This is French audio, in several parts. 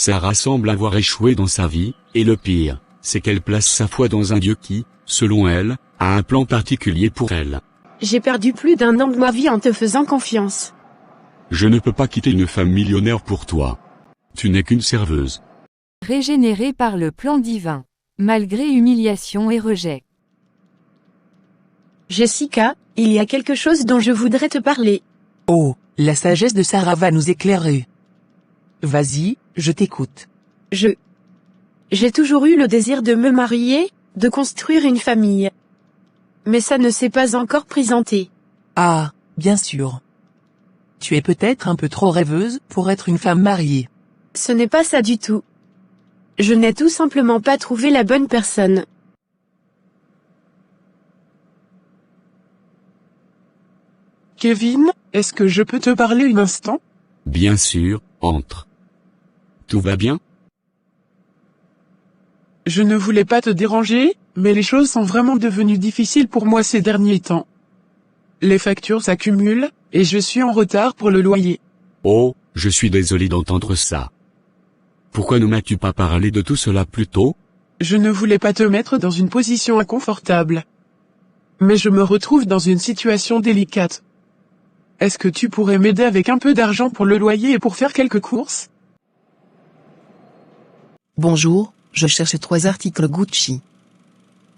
Sarah semble avoir échoué dans sa vie, et le pire, c'est qu'elle place sa foi dans un Dieu qui, selon elle, a un plan particulier pour elle. J'ai perdu plus d'1 an de ma vie en te faisant confiance. Je ne peux pas quitter une femme millionnaire pour toi. Tu n'es qu'une serveuse. Régénéré par le plan divin. Malgré humiliation et rejet. Jessica, il y a quelque chose dont je voudrais te parler. Oh, la sagesse de Sarah va nous éclairer. Vas-y, je t'écoute. J'ai toujours eu le désir de me marier, de construire une famille. Mais ça ne s'est pas encore présenté. Ah, bien sûr. Tu es peut-être un peu trop rêveuse pour être une femme mariée. Ce n'est pas ça du tout. Je n'ai tout simplement pas trouvé la bonne personne. Kevin, est-ce que je peux te parler un instant? Bien sûr, entre. Tout va bien? Je ne voulais pas te déranger, mais les choses sont vraiment devenues difficiles pour moi ces derniers temps. Les factures s'accumulent, et je suis en retard pour le loyer. Oh, je suis désolé d'entendre ça. Pourquoi ne m'as-tu pas parlé de tout cela plus tôt? Je ne voulais pas te mettre dans une position inconfortable. Mais je me retrouve dans une situation délicate. Est-ce que tu pourrais m'aider avec un peu d'argent pour le loyer et pour faire quelques courses? Bonjour, je cherche 3 articles Gucci.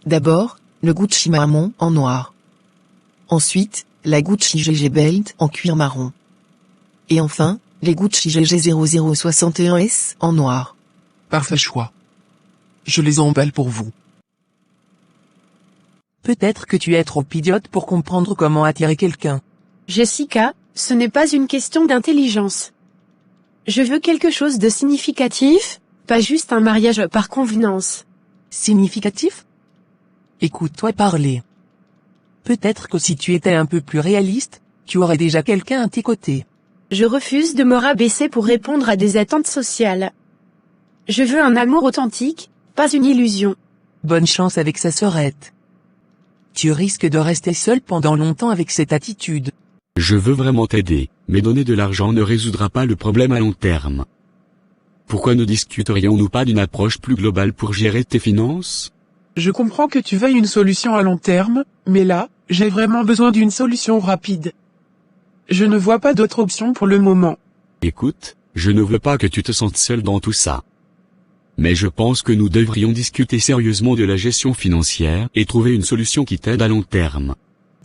D'abord, le Gucci marron en noir. Ensuite, la Gucci GG Belt en cuir marron. Et enfin, les Gucci GG 0061S en noir. Parfait choix. Je les emballe pour vous. Peut-être que tu es trop idiote pour comprendre comment attirer quelqu'un. Jessica, ce n'est pas une question d'intelligence. Je veux quelque chose de significatif, pas juste un mariage par convenance. Significatif? Écoute-toi parler. Peut-être que si tu étais un peu plus réaliste, tu aurais déjà quelqu'un à tes côtés. Je refuse de me rabaisser pour répondre à des attentes sociales. Je veux un amour authentique, pas une illusion. Bonne chance avec sa sœurette. Tu risques de rester seul pendant longtemps avec cette attitude. Je veux vraiment t'aider, mais donner de l'argent ne résoudra pas le problème à long terme. Pourquoi ne discuterions-nous pas d'une approche plus globale pour gérer tes finances? Je comprends que tu veuilles une solution à long terme, mais là, j'ai vraiment besoin d'une solution rapide. Je ne vois pas d'autre option pour le moment. Écoute, je ne veux pas que tu te sentes seul dans tout ça. Mais je pense que nous devrions discuter sérieusement de la gestion financière et trouver une solution qui t'aide à long terme.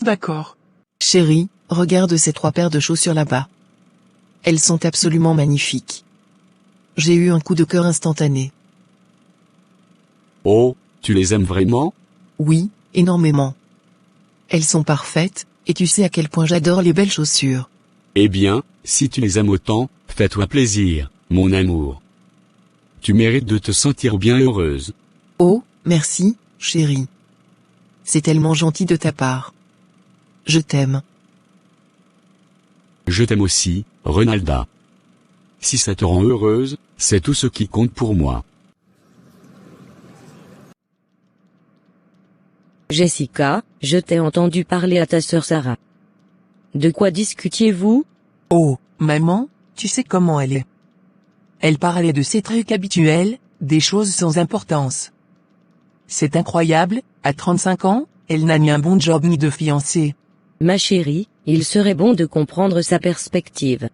D'accord. Chérie, regarde ces 3 paires de chaussures là-bas. Elles sont absolument magnifiques. J'ai eu un coup de cœur instantané. Oh, tu les aimes vraiment? Oui, énormément. Elles sont parfaites, et tu sais à quel point j'adore les belles chaussures. Eh bien, si tu les aimes autant, fais-toi plaisir, mon amour. Tu mérites de te sentir bien heureuse. Oh, merci, chérie. C'est tellement gentil de ta part. Je t'aime. Je t'aime aussi, Renalda. Si ça te rend heureuse, c'est tout ce qui compte pour moi. Jessica, je t'ai entendu parler à ta sœur Sarah. De quoi discutiez-vous? Oh, maman, tu sais comment elle est. Elle parlait de ses trucs habituels, des choses sans importance. C'est incroyable, à 35 ans, elle n'a ni un bon job ni de fiancé. Ma chérie, il serait bon de comprendre sa perspective.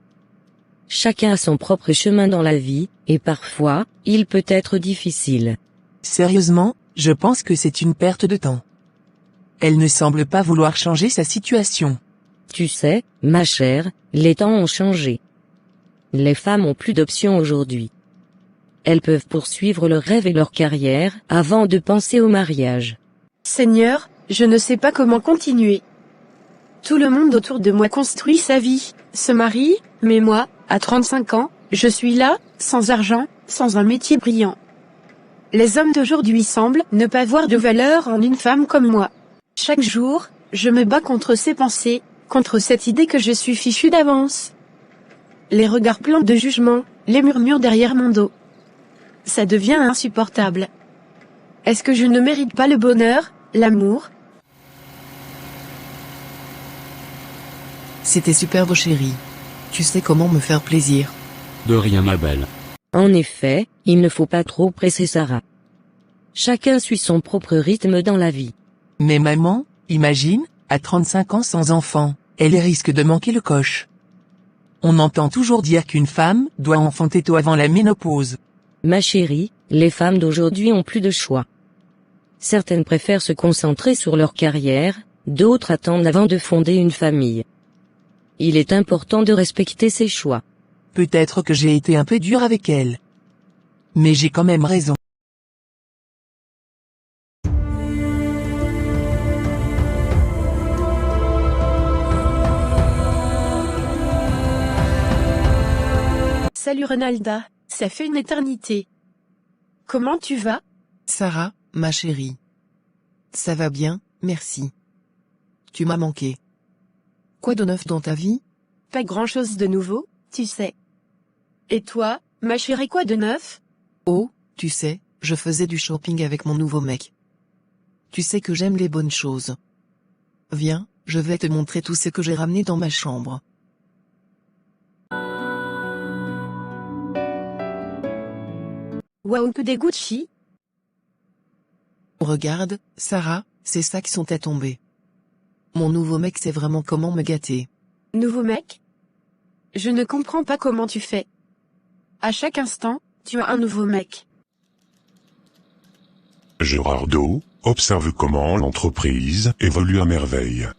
Chacun a son propre chemin dans la vie, et parfois, il peut être difficile. Sérieusement, je pense que c'est une perte de temps. Elle ne semble pas vouloir changer sa situation. Tu sais, ma chère, les temps ont changé. Les femmes ont plus d'options aujourd'hui. Elles peuvent poursuivre leurs rêves et leur carrière, avant de penser au mariage. Seigneur, je ne sais pas comment continuer. Tout le monde autour de moi construit sa vie, se marie, mais moi, à 35 ans, je suis là, sans argent, sans un métier brillant. Les hommes d'aujourd'hui semblent ne pas voir de valeur en une femme comme moi. Chaque jour, je me bats contre ces pensées, contre cette idée que je suis fichue d'avance. Les regards pleins de jugement, les murmures derrière mon dos. Ça devient insupportable. Est-ce que je ne mérite pas le bonheur, l'amour? C'était superbe chérie. Tu sais comment me faire plaisir. De rien ma belle. En effet, il ne faut pas trop presser Sarah. Chacun suit son propre rythme dans la vie. Mais maman, imagine, à 35 ans sans enfant, elle risque de manquer le coche. On entend toujours dire qu'une femme doit enfanter tôt avant la ménopause. Ma chérie, les femmes d'aujourd'hui ont plus de choix. Certaines préfèrent se concentrer sur leur carrière, d'autres attendent avant de fonder une famille. Il est important de respecter ses choix. Peut-être que j'ai été un peu dur avec elle. Mais j'ai quand même raison. Salut Ronalda, ça fait une éternité. Comment tu vas? Sarah, ma chérie. Ça va bien, merci. Tu m'as manqué. Quoi de neuf dans ta vie? Pas grand-chose de nouveau, tu sais. Et toi, ma chérie, quoi de neuf? Oh, tu sais, je faisais du shopping avec mon nouveau mec. Tu sais que j'aime les bonnes choses. Viens, je vais te montrer tout ce que j'ai ramené dans ma chambre. Waouh, que des Gucci? Regarde, Sarah, ces sacs sont à tomber. Mon nouveau mec sait vraiment comment me gâter. Nouveau mec? Je ne comprends pas comment tu fais. À chaque instant, tu as un nouveau mec. Gerardo, observe comment l'entreprise évolue à merveille.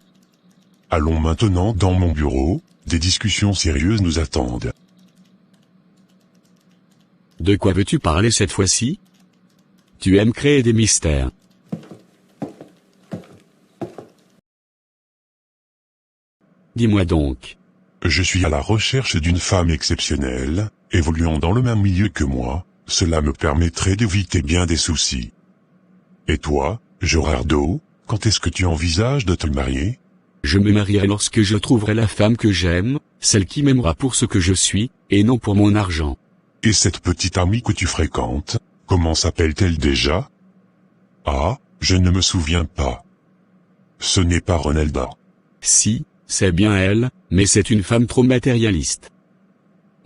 Allons maintenant dans mon bureau, des discussions sérieuses nous attendent. De quoi veux-tu parler cette fois-ci? Tu aimes créer des mystères. Dis-moi donc. Je suis à la recherche d'une femme exceptionnelle, évoluant dans le même milieu que moi, cela me permettrait d'éviter bien des soucis. Et toi, Gerardo, quand est-ce que tu envisages de te marier? Je me marierai lorsque je trouverai la femme que j'aime, celle qui m'aimera pour ce que je suis, et non pour mon argent. Et cette petite amie que tu fréquentes, comment s'appelle-t-elle déjà? Ah, je ne me souviens pas. Ce n'est pas Ronalda. Si, c'est bien elle, mais c'est une femme trop matérialiste.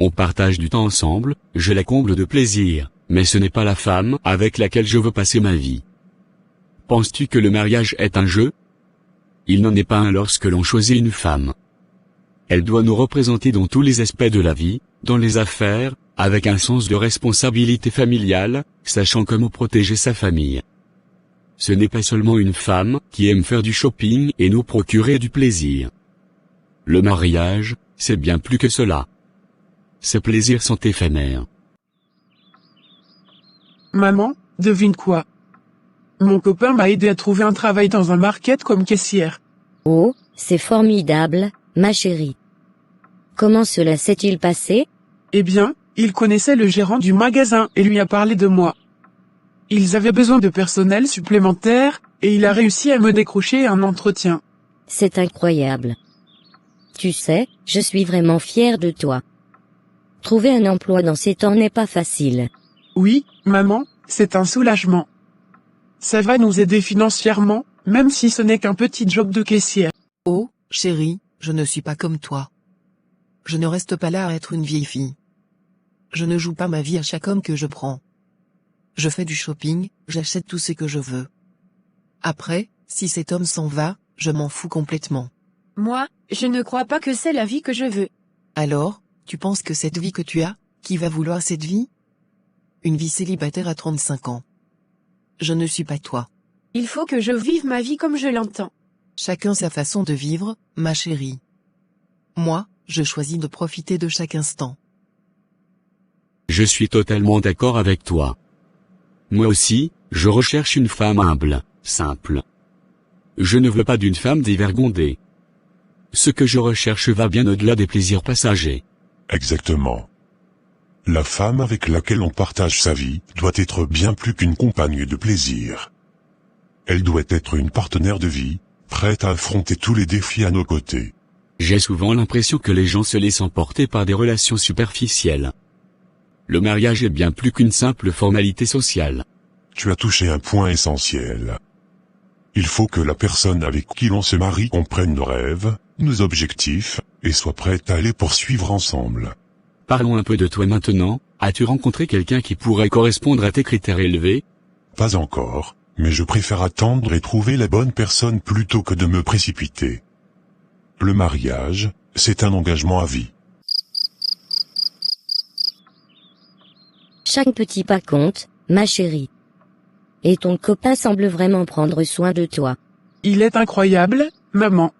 On partage du temps ensemble, je la comble de plaisir, mais ce n'est pas la femme avec laquelle je veux passer ma vie. Penses-tu que le mariage est un jeu? Il n'en est pas un lorsque l'on choisit une femme. Elle doit nous représenter dans tous les aspects de la vie, dans les affaires, avec un sens de responsabilité familiale, sachant comment protéger sa famille. Ce n'est pas seulement une femme qui aime faire du shopping et nous procurer du plaisir. Le mariage, c'est bien plus que cela. Ces plaisirs sont éphémères. Maman, devine quoi? Mon copain m'a aidé à trouver un travail dans un market comme caissière. Oh, c'est formidable, ma chérie. Comment cela s'est-il passé? Eh bien, il connaissait le gérant du magasin et lui a parlé de moi. Ils avaient besoin de personnel supplémentaire, et il a réussi à me décrocher un entretien. C'est incroyable. Tu sais, je suis vraiment fière de toi. Trouver un emploi dans ces temps n'est pas facile. Oui, maman, c'est un soulagement. Ça va nous aider financièrement, même si ce n'est qu'un petit job de caissière. Oh, chérie, je ne suis pas comme toi. Je ne reste pas là à être une vieille fille. Je ne joue pas ma vie à chaque homme que je prends. Je fais du shopping, j'achète tout ce que je veux. Après, si cet homme s'en va, je m'en fous complètement. Moi, je ne crois pas que c'est la vie que je veux. Alors, tu penses que cette vie que tu as, qui va vouloir cette vie? Une vie célibataire à 35 ans. Je ne suis pas toi. Il faut que je vive ma vie comme je l'entends. Chacun sa façon de vivre, ma chérie. Moi, je choisis de profiter de chaque instant. Je suis totalement d'accord avec toi. Moi aussi, je recherche une femme humble, simple. Je ne veux pas d'une femme dévergondée. Ce que je recherche va bien au-delà des plaisirs passagers. Exactement. La femme avec laquelle on partage sa vie doit être bien plus qu'une compagne de plaisir. Elle doit être une partenaire de vie, prête à affronter tous les défis à nos côtés. J'ai souvent l'impression que les gens se laissent emporter par des relations superficielles. Le mariage est bien plus qu'une simple formalité sociale. Tu as touché un point essentiel. Il faut que la personne avec qui l'on se marie comprenne nos rêves, nos objectifs, et soit prête à les poursuivre ensemble. Parlons un peu de toi maintenant, as-tu rencontré quelqu'un qui pourrait correspondre à tes critères élevés? Pas encore, mais je préfère attendre et trouver la bonne personne plutôt que de me précipiter. Le mariage, c'est un engagement à vie. Chaque petit pas compte, ma chérie. Et ton copain semble vraiment prendre soin de toi. Il est incroyable, maman.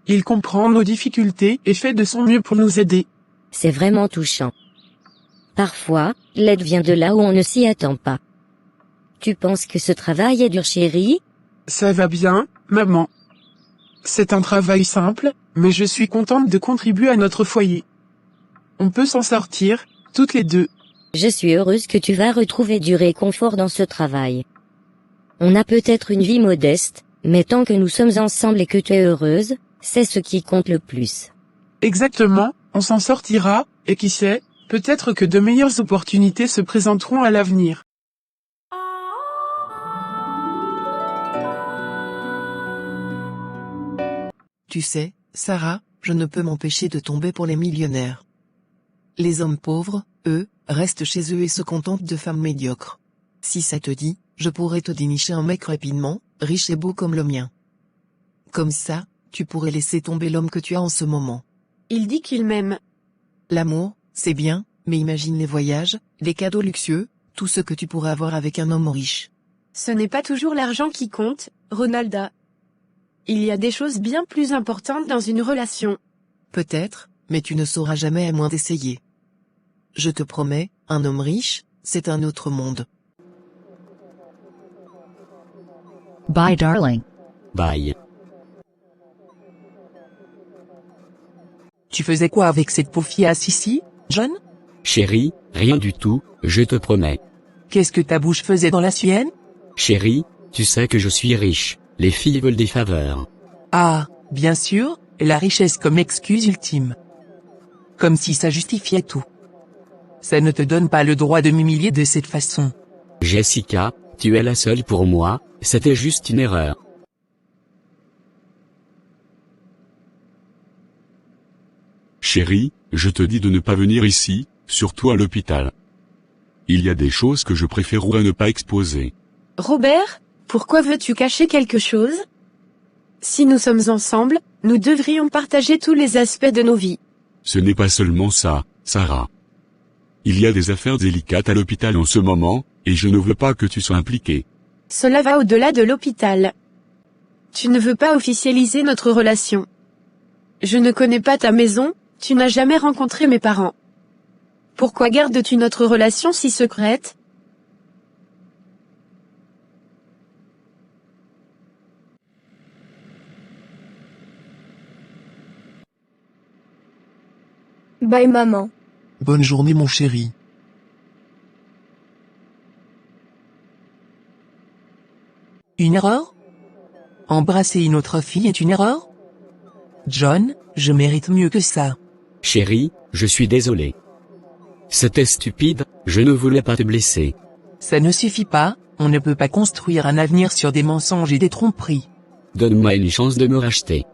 Il comprend nos difficultés et fait de son mieux pour nous aider. C'est vraiment touchant. Parfois, l'aide vient de là où on ne s'y attend pas. Tu penses que ce travail est dur, chérie? Ça va bien, maman. C'est un travail simple, mais je suis contente de contribuer à notre foyer. On peut s'en sortir, toutes les deux. Je suis heureuse que tu vas retrouver du réconfort dans ce travail. On a peut-être une vie modeste, mais tant que nous sommes ensemble et que tu es heureuse, c'est ce qui compte le plus. Exactement, on s'en sortira, et qui sait, peut-être que de meilleures opportunités se présenteront à l'avenir. Tu sais, Sarah, je ne peux m'empêcher de tomber pour les millionnaires. Les hommes pauvres, eux, restent chez eux et se contentent de femmes médiocres. Si ça te dit, je pourrais te dénicher un mec rapidement, riche et beau comme le mien. Comme ça, tu pourrais laisser tomber l'homme que tu as en ce moment. Il dit qu'il m'aime. L'amour, c'est bien, mais imagine les voyages, les cadeaux luxueux, tout ce que tu pourrais avoir avec un homme riche. Ce n'est pas toujours l'argent qui compte, Ronalda. Il y a des choses bien plus importantes dans une relation. Peut-être, mais tu ne sauras jamais à moins d'essayer. Je te promets, un homme riche, c'est un autre monde. Bye darling. Bye. Tu faisais quoi avec cette pauvre fille assise ici, John? Chérie, rien du tout, je te promets. Qu'est-ce que ta bouche faisait dans la sienne? Chérie, tu sais que je suis riche, les filles veulent des faveurs. Ah, bien sûr, la richesse comme excuse ultime. Comme si ça justifiait tout. Ça ne te donne pas le droit de m'humilier de cette façon. Jessica, tu es la seule pour moi, c'était juste une erreur. Chérie, je te dis de ne pas venir ici, surtout à l'hôpital. Il y a des choses que je préférerais ne pas exposer. Robert, pourquoi veux-tu cacher quelque chose? Si nous sommes ensemble, nous devrions partager tous les aspects de nos vies. Ce n'est pas seulement ça, Sarah. Il y a des affaires délicates à l'hôpital en ce moment, et je ne veux pas que tu sois impliquée. Cela va au-delà de l'hôpital. Tu ne veux pas officialiser notre relation. Je ne connais pas ta maison, tu n'as jamais rencontré mes parents. Pourquoi gardes-tu notre relation si secrète? Bye maman. Bonne journée mon chéri. Une erreur? Embrasser une autre fille est une erreur? John, je mérite mieux que ça. Chérie, je suis désolé. C'était stupide, je ne voulais pas te blesser. Ça ne suffit pas, on ne peut pas construire un avenir sur des mensonges et des tromperies. Donne-moi une chance de me racheter.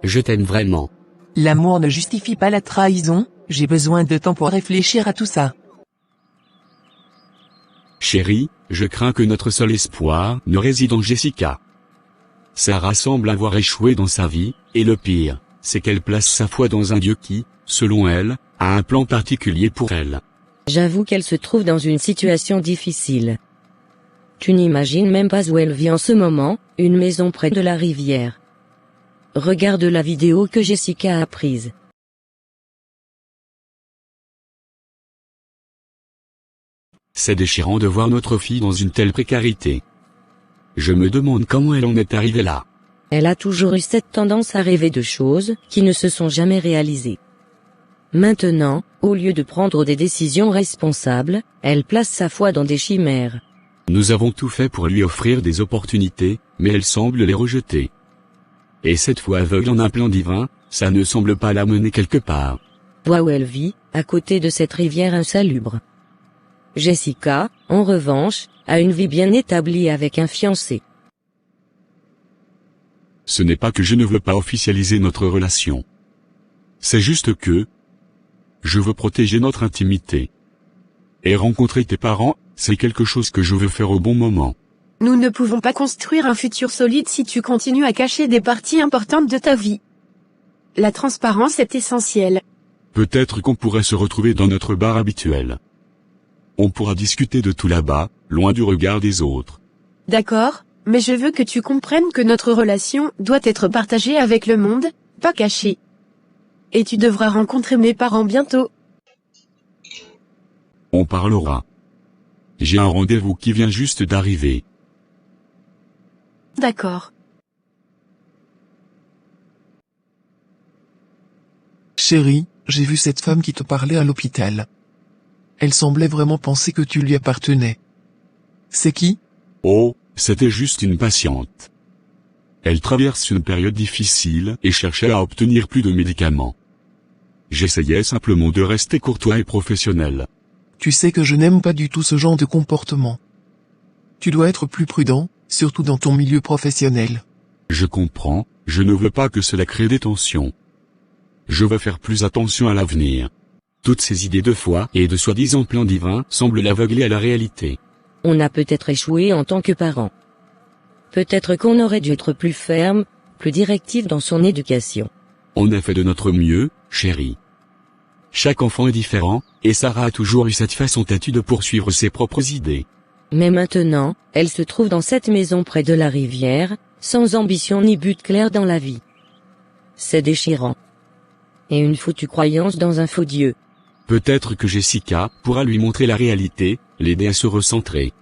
Je t'aime vraiment. L'amour ne justifie pas la trahison, j'ai besoin de temps pour réfléchir à tout ça. Chérie, je crains que notre seul espoir ne réside en Jessica. Sarah semble avoir échoué dans sa vie, et le pire, c'est qu'elle place sa foi dans un Dieu qui, selon elle, a un plan particulier pour elle. J'avoue qu'elle se trouve dans une situation difficile. Tu n'imagines même pas où elle vit en ce moment, une maison près de la rivière. Regarde la vidéo que Jessica a prise. C'est déchirant de voir notre fille dans une telle précarité. Je me demande comment elle en est arrivée là. Elle a toujours eu cette tendance à rêver de choses qui ne se sont jamais réalisées. Maintenant, au lieu de prendre des décisions responsables, elle place sa foi dans des chimères. Nous avons tout fait pour lui offrir des opportunités, mais elle semble les rejeter. Et cette foi aveugle en un plan divin, ça ne semble pas la mener quelque part. Vois où elle vit, à côté de cette rivière insalubre. Jessica, en revanche, a une vie bien établie avec un fiancé. Ce n'est pas que je ne veux pas officialiser notre relation. C'est juste que je veux protéger notre intimité. Et rencontrer tes parents, c'est quelque chose que je veux faire au bon moment. Nous ne pouvons pas construire un futur solide si tu continues à cacher des parties importantes de ta vie. La transparence est essentielle. Peut-être qu'on pourrait se retrouver dans notre bar habituel. On pourra discuter de tout là-bas, loin du regard des autres. D'accord, mais je veux que tu comprennes que notre relation doit être partagée avec le monde, pas cachée. Et tu devras rencontrer mes parents bientôt. On parlera. J'ai un rendez-vous qui vient juste d'arriver. D'accord. Chérie, j'ai vu cette femme qui te parlait à l'hôpital. Elle semblait vraiment penser que tu lui appartenais. C'est qui? Oh, c'était juste une patiente. Elle traverse une période difficile et cherchait à obtenir plus de médicaments. J'essayais simplement de rester courtois et professionnel. Tu sais que je n'aime pas du tout ce genre de comportement. Tu dois être plus prudent, surtout dans ton milieu professionnel. Je comprends, je ne veux pas que cela crée des tensions. Je veux faire plus attention à l'avenir. Toutes ces idées de foi et de soi-disant plan divin semblent l'aveugler à la réalité. On a peut-être échoué en tant que parent. Peut-être qu'on aurait dû être plus ferme, plus directif dans son éducation. On a fait de notre mieux, chérie. Chaque enfant est différent, et Sarah a toujours eu cette façon têtue de poursuivre ses propres idées. Mais maintenant, elle se trouve dans cette maison près de la rivière, sans ambition ni but clair dans la vie. C'est déchirant. Et une foutue croyance dans un faux Dieu. Peut-être que Jessica pourra lui montrer la réalité, l'aider à se recentrer.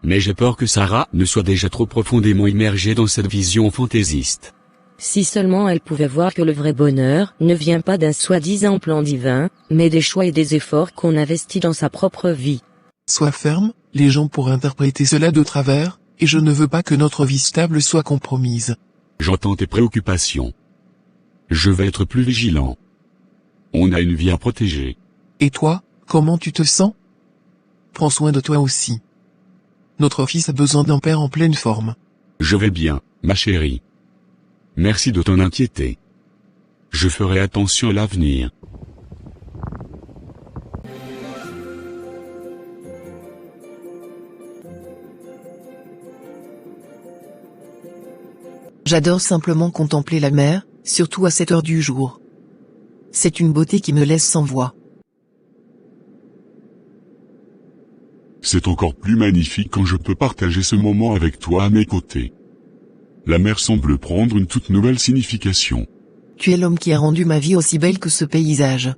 Mais j'ai peur que Sarah ne soit déjà trop profondément immergée dans cette vision fantaisiste. Si seulement elle pouvait voir que le vrai bonheur ne vient pas d'un soi-disant plan divin, mais des choix et des efforts qu'on investit dans sa propre vie. Sois ferme, les gens pourraient interpréter cela de travers, et je ne veux pas que notre vie stable soit compromise. J'entends tes préoccupations. Je vais être plus vigilant. On a une vie à protéger. Et toi, comment tu te sens? Prends soin de toi aussi. Notre fils a besoin d'un père en pleine forme. Je vais bien, ma chérie. Merci de t'en inquiéter. Je ferai attention à l'avenir. J'adore simplement contempler la mer, surtout à cette heure du jour. C'est une beauté qui me laisse sans voix. C'est encore plus magnifique quand je peux partager ce moment avec toi à mes côtés. La mer semble prendre une toute nouvelle signification. Tu es l'homme qui a rendu ma vie aussi belle que ce paysage.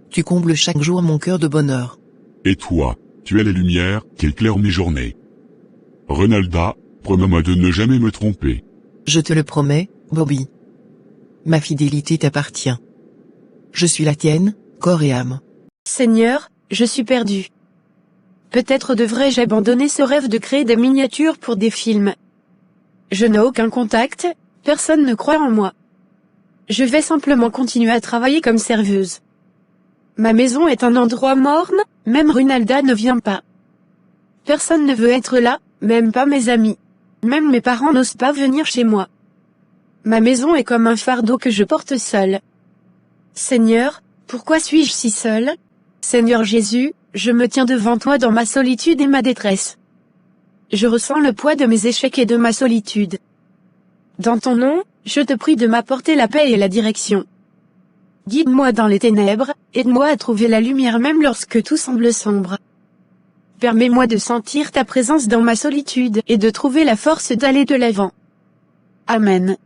Tu combles chaque jour mon cœur de bonheur. Et toi, tu es la lumière qui éclaire mes journées. Renalda, promets-moi de ne jamais me tromper. Je te le promets, Bobby. Ma fidélité t'appartient. Je suis la tienne, corps et âme. Seigneur, je suis perdu. Peut-être devrais-je abandonner ce rêve de créer des miniatures pour des films. Je n'ai aucun contact, personne ne croit en moi. Je vais simplement continuer à travailler comme serveuse. Ma maison est un endroit morne, même Runalda ne vient pas. Personne ne veut être là, même pas mes amis. Même mes parents n'osent pas venir chez moi. Ma maison est comme un fardeau que je porte seul. Seigneur, pourquoi suis-je si seul? Seigneur Jésus, je me tiens devant toi dans ma solitude et ma détresse. Je ressens le poids de mes échecs et de ma solitude. Dans ton nom, je te prie de m'apporter la paix et la direction. Guide-moi dans les ténèbres, aide-moi à trouver la lumière même lorsque tout semble sombre. Permets-moi de sentir ta présence dans ma solitude et de trouver la force d'aller de l'avant. Amen.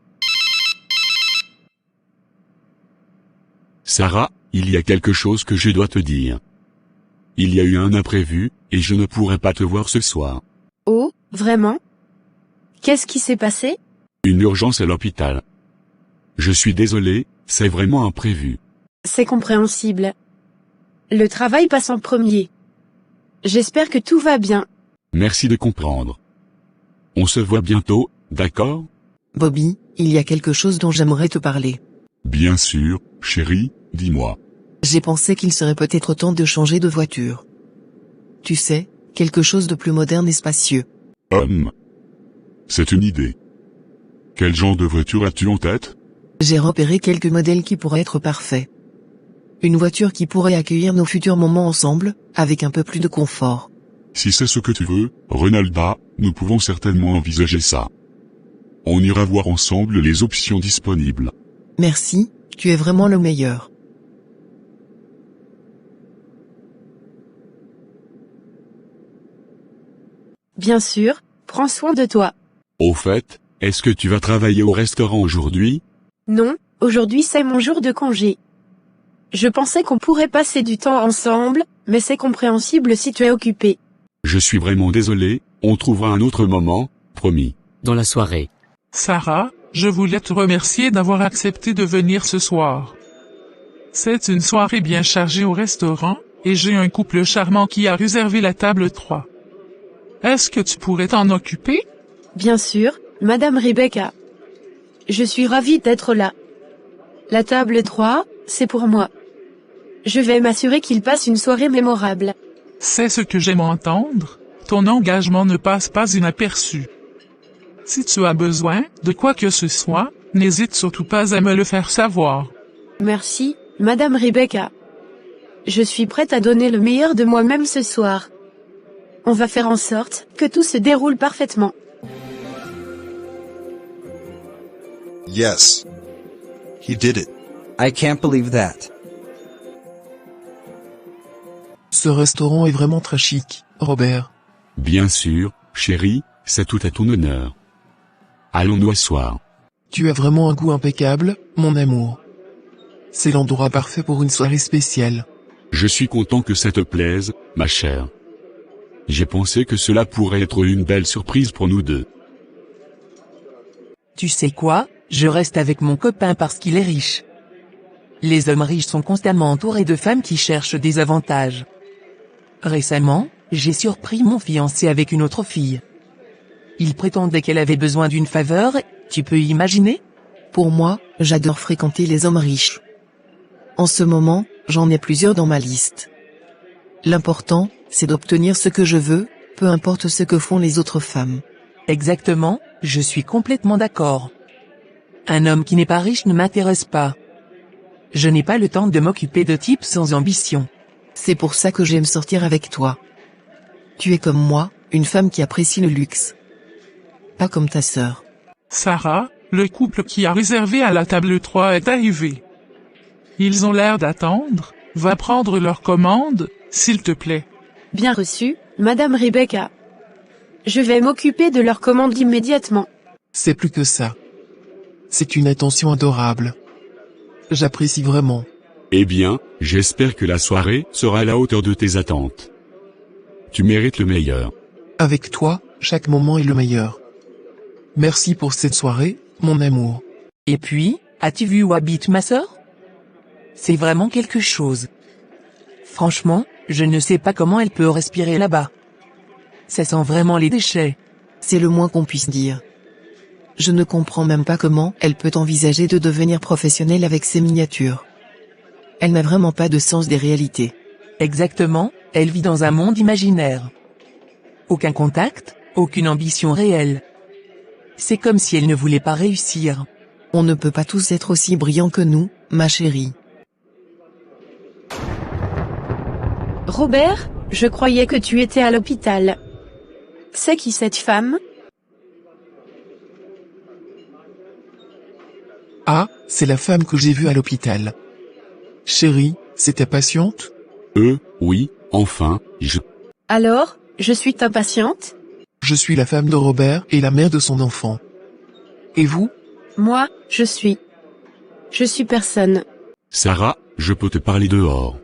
Sarah, il y a quelque chose que je dois te dire. Il y a eu un imprévu, et je ne pourrai pas te voir ce soir. Oh, vraiment? Qu'est-ce qui s'est passé? Une urgence à l'hôpital. Je suis désolé, c'est vraiment imprévu. C'est compréhensible. Le travail passe en premier. J'espère que tout va bien. Merci de comprendre. On se voit bientôt, d'accord? Bobby, il y a quelque chose dont j'aimerais te parler. Bien sûr, chérie, dis-moi. J'ai pensé qu'il serait peut-être temps de changer de voiture. Tu sais, quelque chose de plus moderne et spacieux. C'est une idée. Quel genre de voiture as-tu en tête? J'ai repéré quelques modèles qui pourraient être parfaits. Une voiture qui pourrait accueillir nos futurs moments ensemble, avec un peu plus de confort. Si c'est ce que tu veux, Renalda, nous pouvons certainement envisager ça. On ira voir ensemble les options disponibles. Merci, tu es vraiment le meilleur. Bien sûr, prends soin de toi. Au fait, est-ce que tu vas travailler au restaurant aujourd'hui? Non, aujourd'hui c'est mon jour de congé. Je pensais qu'on pourrait passer du temps ensemble, mais c'est compréhensible si tu es occupé. Je suis vraiment désolé, on trouvera un autre moment, promis. Dans la soirée. Sarah, je voulais te remercier d'avoir accepté de venir ce soir. C'est une soirée bien chargée au restaurant, et j'ai un couple charmant qui a réservé la table 3. Est-ce que tu pourrais t'en occuper? Bien sûr, Madame Rebecca. Je suis ravie d'être là. La table 3, c'est pour moi. Je vais m'assurer qu'il passe une soirée mémorable. C'est ce que j'aime entendre. Ton engagement ne passe pas inaperçu. Si tu as besoin de quoi que ce soit, n'hésite surtout pas à me le faire savoir. Merci, Madame Rebecca. Je suis prête à donner le meilleur de moi-même ce soir. On va faire en sorte que tout se déroule parfaitement. Yes. He did it. I can't believe that. Ce restaurant est vraiment très chic, Robert. Bien sûr, chérie, c'est tout à ton honneur. Allons nous asseoir. Tu as vraiment un goût impeccable, mon amour. C'est l'endroit parfait pour une soirée spéciale. Je suis content que ça te plaise, ma chère. J'ai pensé que cela pourrait être une belle surprise pour nous deux. Tu sais quoi? Je reste avec mon copain parce qu'il est riche. Les hommes riches sont constamment entourés de femmes qui cherchent des avantages. Récemment, j'ai surpris mon fiancé avec une autre fille. Il prétendait qu'elle avait besoin d'une faveur, tu peux imaginer? Pour moi, j'adore fréquenter les hommes riches. En ce moment, j'en ai plusieurs dans ma liste. L'important, c'est d'obtenir ce que je veux, peu importe ce que font les autres femmes. Exactement, je suis complètement d'accord. Un homme qui n'est pas riche ne m'intéresse pas. Je n'ai pas le temps de m'occuper de types sans ambition. C'est pour ça que j'aime sortir avec toi. Tu es comme moi, une femme qui apprécie le luxe. Pas comme ta sœur. Sarah, le couple qui a réservé à la table 3 est arrivé. Ils ont l'air d'attendre. Va prendre leur commande, s'il te plaît. Bien reçu, Madame Rebecca. Je vais m'occuper de leur commande immédiatement. C'est plus que ça. C'est une attention adorable. J'apprécie vraiment. Eh bien, j'espère que la soirée sera à la hauteur de tes attentes. Tu mérites le meilleur. Avec toi, chaque moment est le meilleur. Merci pour cette soirée, mon amour. Et puis, as-tu vu où habite ma sœur? C'est vraiment quelque chose. Franchement, je ne sais pas comment elle peut respirer là-bas. Ça sent vraiment les déchets. C'est le moins qu'on puisse dire. Je ne comprends même pas comment elle peut envisager de devenir professionnelle avec ses miniatures. Elle n'a vraiment pas de sens des réalités. Exactement, elle vit dans un monde imaginaire. Aucun contact, aucune ambition réelle. C'est comme si elle ne voulait pas réussir. On ne peut pas tous être aussi brillants que nous, ma chérie. Robert, je croyais que tu étais à l'hôpital. C'est qui cette femme? Ah, c'est la femme que j'ai vue à l'hôpital. Chérie, c'est ta patiente? Oui, enfin, Alors, je suis ta patiente? Je suis la femme de Robert et la mère de son enfant. Et vous? Moi, je suis personne. Sarah, je peux te parler dehors.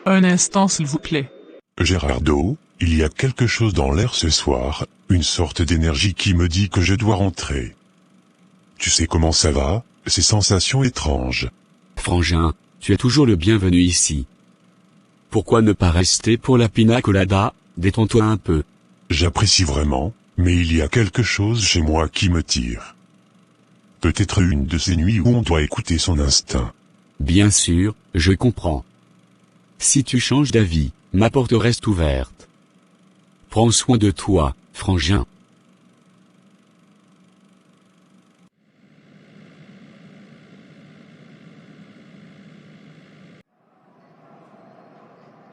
Un instant s'il vous plaît. Gérardo, il y a quelque chose dans l'air ce soir, une sorte d'énergie qui me dit que je dois rentrer. Tu sais comment ça va, ces sensations étranges. Frangin, tu es toujours le bienvenu ici. Pourquoi ne pas rester pour la pina colada? Détends-toi un peu. J'apprécie vraiment, mais il y a quelque chose chez moi qui me tire. Peut-être une de ces nuits où on doit écouter son instinct. Bien sûr, je comprends. Si tu changes d'avis, ma porte reste ouverte. Prends soin de toi, frangin.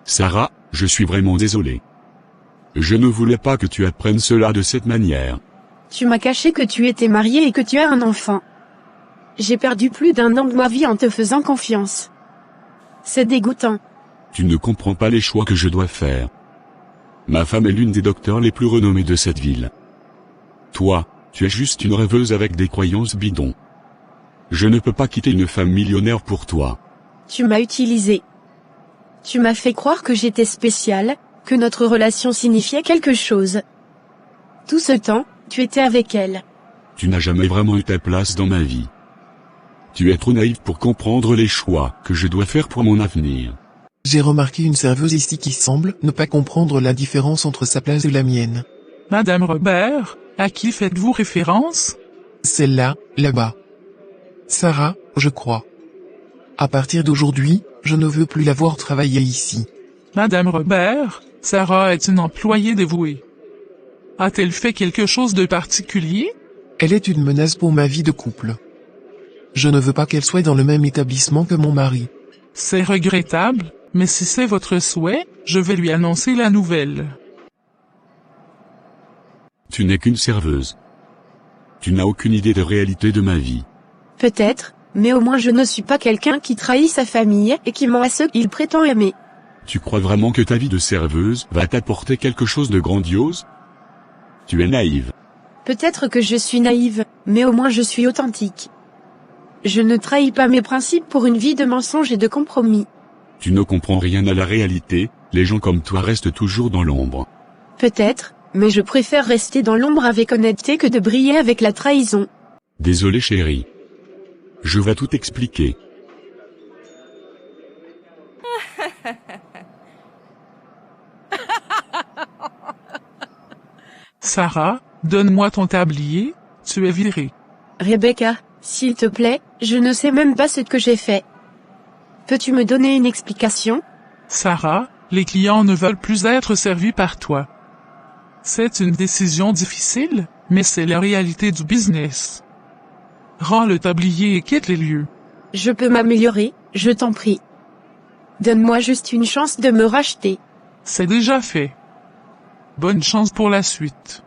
Sarah, je suis vraiment désolé. Je ne voulais pas que tu apprennes cela de cette manière. Tu m'as caché que tu étais marié et que tu as un enfant. J'ai perdu plus d'un an de ma vie en te faisant confiance. C'est dégoûtant. Tu ne comprends pas les choix que je dois faire. Ma femme est l'une des docteurs les plus renommées de cette ville. Toi, tu es juste une rêveuse avec des croyances bidons. Je ne peux pas quitter une femme millionnaire pour toi. Tu m'as utilisé. Tu m'as fait croire que j'étais spéciale, que notre relation signifiait quelque chose. Tout ce temps, tu étais avec elle. Tu n'as jamais vraiment eu ta place dans ma vie. Tu es trop naïf pour comprendre les choix que je dois faire pour mon avenir. J'ai remarqué une serveuse ici qui semble ne pas comprendre la différence entre sa place et la mienne. Madame Robert, à qui faites-vous référence? Celle-là, là-bas. Sarah, je crois. À partir d'aujourd'hui, je ne veux plus la voir travailler ici. Madame Robert, Sarah est une employée dévouée. A-t-elle fait quelque chose de particulier? Elle est une menace pour ma vie de couple. Je ne veux pas qu'elle soit dans le même établissement que mon mari. C'est regrettable, mais si c'est votre souhait, je vais lui annoncer la nouvelle. Tu n'es qu'une serveuse. Tu n'as aucune idée de réalité de ma vie. Peut-être, mais au moins je ne suis pas quelqu'un qui trahit sa famille et qui ment à ceux qu'il prétend aimer. Tu crois vraiment que ta vie de serveuse va t'apporter quelque chose de grandiose? Tu es naïve. Peut-être que je suis naïve, mais au moins je suis authentique. Je ne trahis pas mes principes pour une vie de mensonges et de compromis. Tu ne comprends rien à la réalité, les gens comme toi restent toujours dans l'ombre. Peut-être, mais je préfère rester dans l'ombre avec honnêteté que de briller avec la trahison. Désolé chérie. Je vais tout expliquer. Sarah, donne-moi ton tablier, tu es virée. Rebecca, s'il te plaît, je ne sais même pas ce que j'ai fait. Peux-tu me donner une explication? Sarah, les clients ne veulent plus être servis par toi. C'est une décision difficile, mais c'est la réalité du business. Rends le tablier et quitte les lieux. Je peux m'améliorer, je t'en prie. Donne-moi juste une chance de me racheter. C'est déjà fait. Bonne chance pour la suite.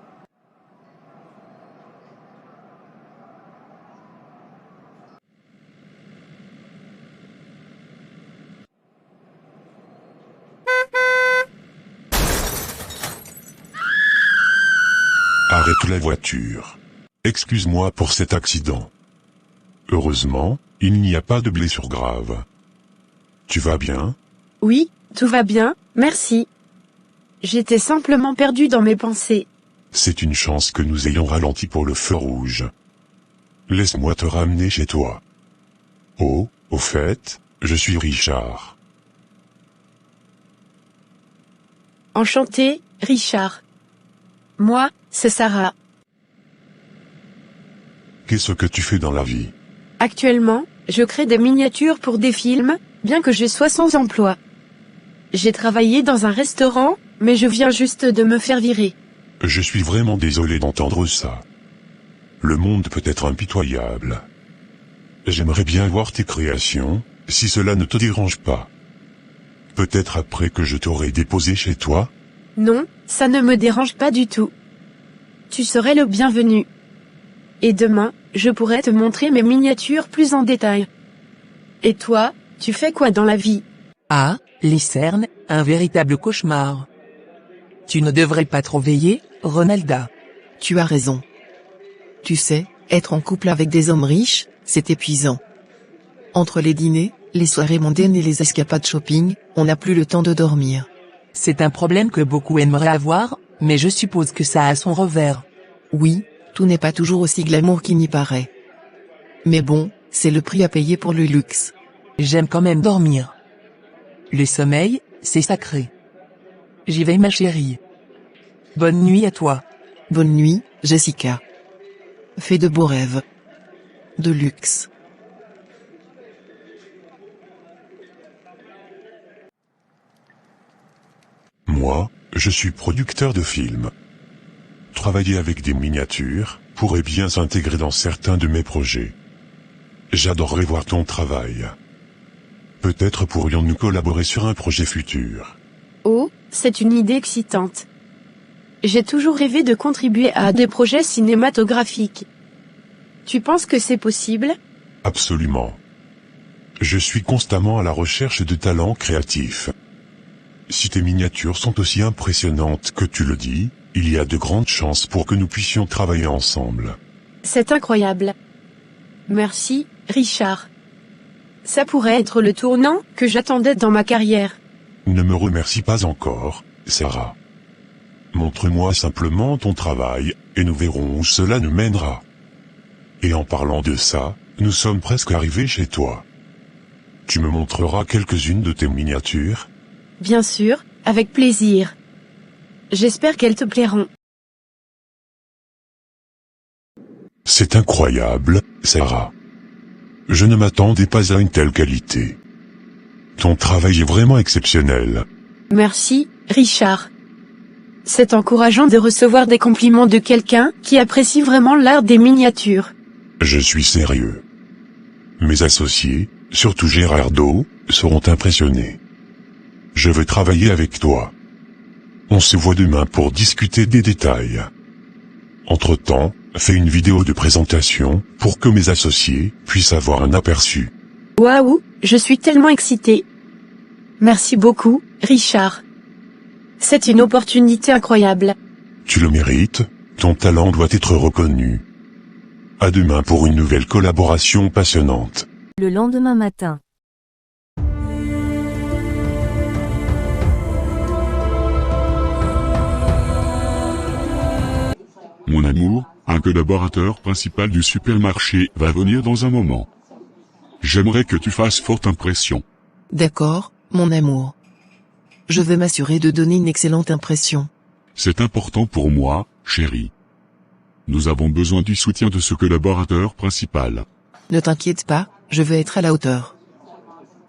Arrête la voiture. Excuse-moi pour cet accident. Heureusement, il n'y a pas de blessure grave. Tu vas bien? Oui, tout va bien, merci. J'étais simplement perdu dans mes pensées. C'est une chance que nous ayons ralenti pour le feu rouge. Laisse-moi te ramener chez toi. Oh, au fait, je suis Richard. Enchanté, Richard. Moi, c'est Sarah. Qu'est-ce que tu fais dans la vie? Actuellement, je crée des miniatures pour des films, bien que je sois sans emploi. J'ai travaillé dans un restaurant, mais je viens juste de me faire virer. Je suis vraiment désolé d'entendre ça. Le monde peut être impitoyable. J'aimerais bien voir tes créations, si cela ne te dérange pas. Peut-être après que je t'aurai déposé chez toi? Non, ça ne me dérange pas du tout. Tu serais le bienvenu. Et demain, je pourrais te montrer mes miniatures plus en détail. Et toi, tu fais quoi dans la vie? Ah, les cernes, un véritable cauchemar. Tu ne devrais pas trop veiller, Ronalda. Tu as raison. Tu sais, être en couple avec des hommes riches, c'est épuisant. Entre les dîners, les soirées mondaines et les escapades shopping, on n'a plus le temps de dormir. C'est un problème que beaucoup aimeraient avoir, mais je suppose que ça a son revers. Oui, tout n'est pas toujours aussi glamour qu'il n'y paraît. Mais bon, c'est le prix à payer pour le luxe. J'aime quand même dormir. Le sommeil, c'est sacré. J'y vais ma chérie. Bonne nuit à toi. Bonne nuit, Jessica. Fais de beaux rêves. De luxe. Moi, je suis producteur de films. Travailler avec des miniatures pourrait bien s'intégrer dans certains de mes projets. J'adorerais voir ton travail. Peut-être pourrions-nous collaborer sur un projet futur. c'est une idée excitante. J'ai toujours rêvé de contribuer à des projets cinématographiques. Tu penses que c'est possible? Absolument. Je suis constamment à la recherche de talents créatifs. Si tes miniatures sont aussi impressionnantes que tu le dis, il y a de grandes chances pour que nous puissions travailler ensemble. C'est incroyable. Merci, Richard. Ça pourrait être le tournant que j'attendais dans ma carrière. Ne me remercie pas encore, Sarah. Montre-moi simplement ton travail, et nous verrons où cela nous mènera. Et en parlant de ça, nous sommes presque arrivés chez toi. Tu me montreras quelques-unes de tes miniatures? Bien sûr, avec plaisir. J'espère qu'elles te plairont. C'est incroyable, Sarah. Je ne m'attendais pas à une telle qualité. Ton travail est vraiment exceptionnel. Merci, Richard. C'est encourageant de recevoir des compliments de quelqu'un qui apprécie vraiment l'art des miniatures. Je suis sérieux. Mes associés, surtout Gérardo, seront impressionnés. Je veux travailler avec toi. On se voit demain pour discuter des détails. Entre-temps, fais une vidéo de présentation pour que mes associés puissent avoir un aperçu. Waouh, je suis tellement excitée. Merci beaucoup, Richard. C'est une opportunité incroyable. Tu le mérites, ton talent doit être reconnu. À demain pour une nouvelle collaboration passionnante. Le lendemain matin. Mon amour, un collaborateur principal du supermarché va venir dans un moment. J'aimerais que tu fasses forte impression. D'accord, mon amour. Je vais m'assurer de donner une excellente impression. C'est important pour moi, chérie. Nous avons besoin du soutien de ce collaborateur principal. Ne t'inquiète pas, je vais être à la hauteur.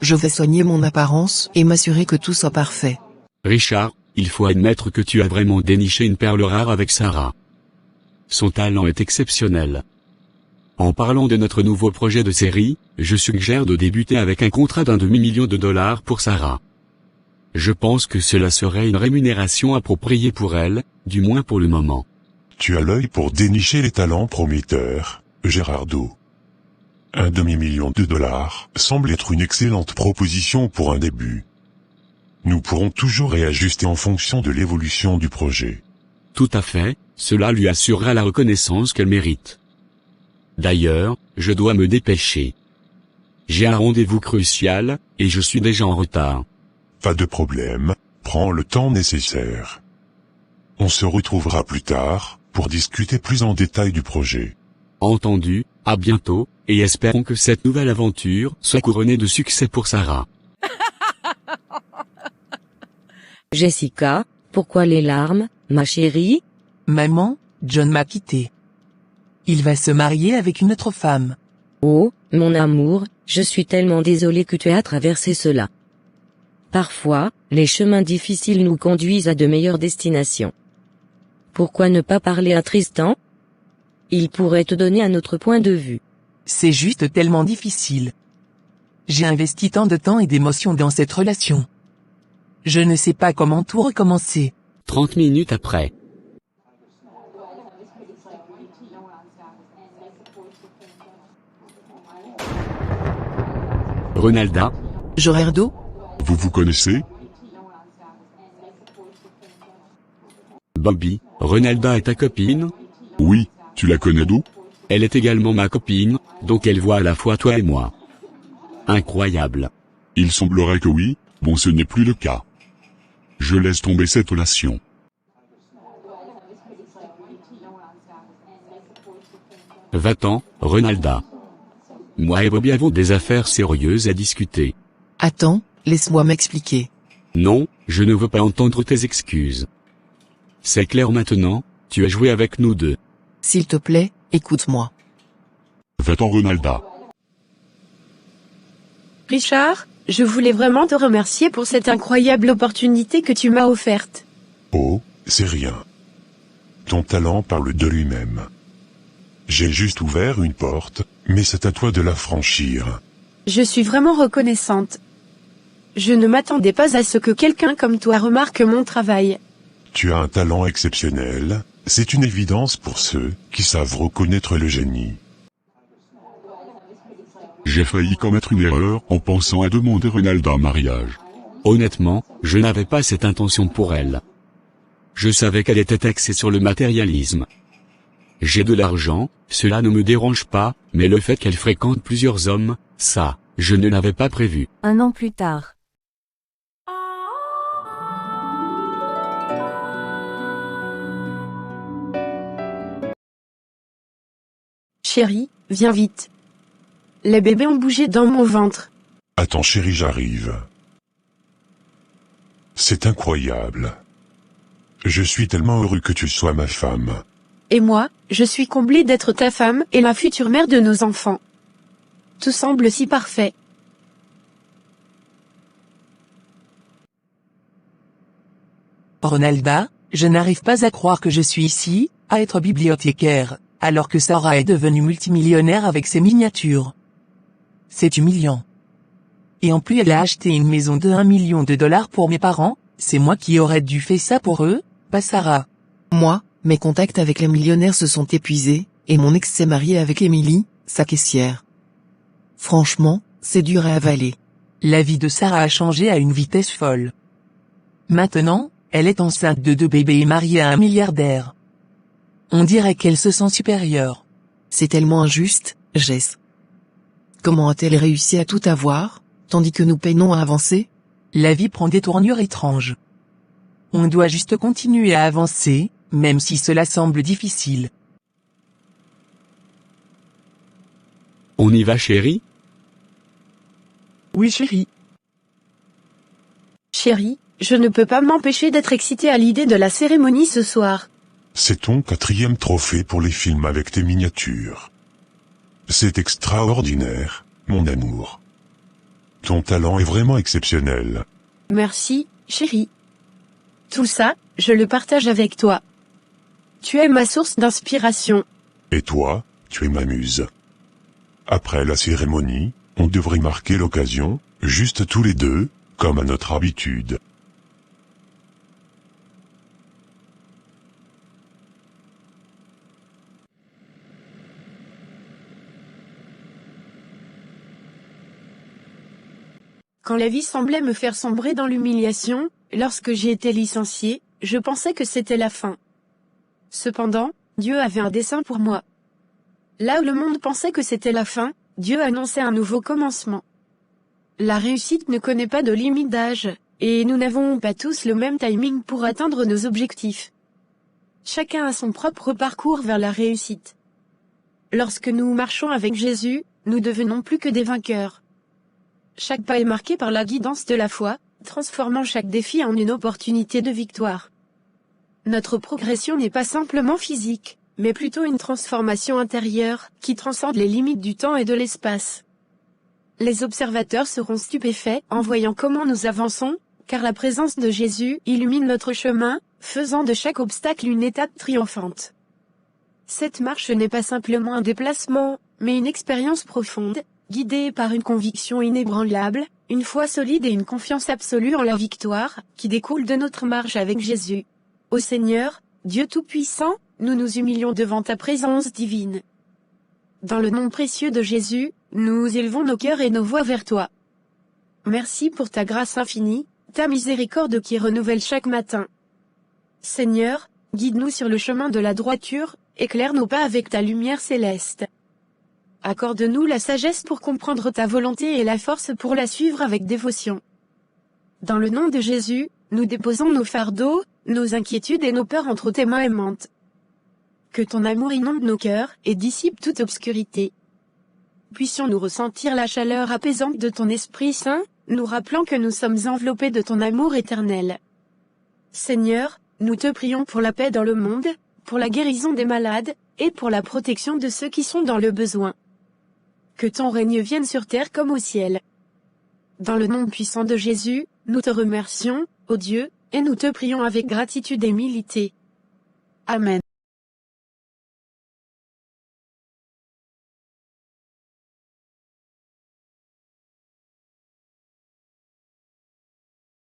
Je vais soigner mon apparence et m'assurer que tout soit parfait. Richard, il faut admettre que tu as vraiment déniché une perle rare avec Sarah. Son talent est exceptionnel. En parlant de notre nouveau projet de série, je suggère de débuter avec un contrat d'1 demi-million de dollars pour Sarah. Je pense que cela serait une rémunération appropriée pour elle, du moins pour le moment. Tu as l'œil pour dénicher les talents prometteurs, Gérardo. 1 demi-million de dollars semble être une excellente proposition pour un début. Nous pourrons toujours réajuster en fonction de l'évolution du projet. Tout à fait, cela lui assurera la reconnaissance qu'elle mérite. D'ailleurs, je dois me dépêcher. J'ai un rendez-vous crucial, et je suis déjà en retard. Pas de problème, prends le temps nécessaire. On se retrouvera plus tard, pour discuter plus en détail du projet. Entendu, à bientôt, et espérons que cette nouvelle aventure soit couronnée de succès pour Sarah. Jessica, pourquoi les larmes, ma chérie? Maman, John m'a quitté. Il va se marier avec une autre femme. Oh, mon amour, je suis tellement désolée que tu aies à traverser cela. Parfois, les chemins difficiles nous conduisent à de meilleures destinations. Pourquoi ne pas parler à Tristan? Il pourrait te donner un autre point de vue. C'est juste tellement difficile. J'ai investi tant de temps et d'émotions dans cette relation. Je ne sais pas comment tout recommencer. 30 minutes après. Ronalda. Gérardo? Vous vous connaissez? Bobby, Ronalda est ta copine? Oui, tu la connais d'où? Elle est également ma copine, donc elle voit à la fois toi et moi. Incroyable. Il semblerait que oui, bon ce n'est plus le cas. Je laisse tomber cette relation. Va-t'en, Ronalda. Moi et Bobby avons des affaires sérieuses à discuter. Attends, laisse-moi m'expliquer. Non, je ne veux pas entendre tes excuses. C'est clair maintenant, tu as joué avec nous deux. S'il te plaît, écoute-moi. Va-t'en Ronalda. Richard, je voulais vraiment te remercier pour cette incroyable opportunité que tu m'as offerte. Oh, c'est rien. Ton talent parle de lui-même. J'ai juste ouvert une porte, mais c'est à toi de la franchir. Je suis vraiment reconnaissante. je ne m'attendais pas à ce que quelqu'un comme toi remarque mon travail. Tu as un talent exceptionnel, c'est une évidence pour ceux qui savent reconnaître le génie. J'ai failli commettre une erreur en pensant à demander Ronalda en mariage. Honnêtement, je n'avais pas cette intention pour elle. Je savais qu'elle était axée sur le matérialisme. J'ai de l'argent, cela ne me dérange pas, mais le fait qu'elle fréquente plusieurs hommes, ça, je ne l'avais pas prévu. 1 an plus tard. Chérie, viens vite. Les bébés ont bougé dans mon ventre. Attends chérie, j'arrive. C'est incroyable. Je suis tellement heureux que tu sois ma femme. Et moi, je suis comblée d'être ta femme et la future mère de nos enfants. Tout semble si parfait. Ronalda, je n'arrive pas à croire que je suis ici, à être bibliothécaire, alors que Sarah est devenue multimillionnaire avec ses miniatures. C'est humiliant. Et en plus elle a acheté une maison de 1 million de dollars pour mes parents, c'est moi qui aurais dû faire ça pour eux, pas Sarah. Moi, mes contacts avec les millionnaires se sont épuisés, et mon ex s'est marié avec Emily, sa caissière. Franchement, c'est dur à avaler. La vie de Sarah a changé à une vitesse folle. Maintenant, elle est enceinte de 2 bébés et mariée à un milliardaire. On dirait qu'elle se sent supérieure. C'est tellement injuste, Jess. Comment a-t-elle réussi à tout avoir, tandis que nous peinons à avancer? La vie prend des tournures étranges. On doit juste continuer à avancer, même si cela semble difficile. On y va chérie? Oui chérie. Chérie, je ne peux pas m'empêcher d'être excitée à l'idée de la cérémonie ce soir. C'est ton 4e trophée pour les films avec tes miniatures. C'est extraordinaire, mon amour. Ton talent est vraiment exceptionnel. Merci, chérie. Tout ça, je le partage avec toi. Tu es ma source d'inspiration. Et toi, tu es ma muse. Après la cérémonie, on devrait marquer l'occasion, juste tous les deux, comme à notre habitude. Quand la vie semblait me faire sombrer dans l'humiliation, lorsque j'ai été licenciée, je pensais que c'était la fin. Cependant, Dieu avait un dessein pour moi. Là où le monde pensait que c'était la fin, Dieu annonçait un nouveau commencement. La réussite ne connaît pas de limite d'âge, et nous n'avons pas tous le même timing pour atteindre nos objectifs. Chacun a son propre parcours vers la réussite. Lorsque nous marchons avec Jésus, nous devenons plus que des vainqueurs. Chaque pas est marqué par la guidance de la foi, transformant chaque défi en une opportunité de victoire. Notre progression n'est pas simplement physique, mais plutôt une transformation intérieure, qui transcende les limites du temps et de l'espace. Les observateurs seront stupéfaits en voyant comment nous avançons, car la présence de Jésus illumine notre chemin, faisant de chaque obstacle une étape triomphante. Cette marche n'est pas simplement un déplacement, mais une expérience profonde, guidée par une conviction inébranlable, une foi solide et une confiance absolue en la victoire, qui découle de notre marche avec Jésus. Ô Seigneur, Dieu Tout-Puissant, nous nous humilions devant ta présence divine. Dans le nom précieux de Jésus, nous élevons nos cœurs et nos voix vers toi. Merci pour ta grâce infinie, ta miséricorde qui renouvelle chaque matin. Seigneur, guide-nous sur le chemin de la droiture, éclaire nos pas avec ta lumière céleste. Accorde-nous la sagesse pour comprendre ta volonté et la force pour la suivre avec dévotion. Dans le nom de Jésus, nous déposons nos fardeaux, nos inquiétudes et nos peurs entre tes mains aimantes. Que ton amour inonde nos cœurs et dissipe toute obscurité. Puissions-nous ressentir la chaleur apaisante de ton Esprit Saint, nous rappelant que nous sommes enveloppés de ton amour éternel. Seigneur, nous te prions pour la paix dans le monde, pour la guérison des malades, et pour la protection de ceux qui sont dans le besoin. Que ton règne vienne sur terre comme au ciel. Dans le nom puissant de Jésus, nous te remercions, ô Dieu, et nous te prions avec gratitude et humilité. Amen.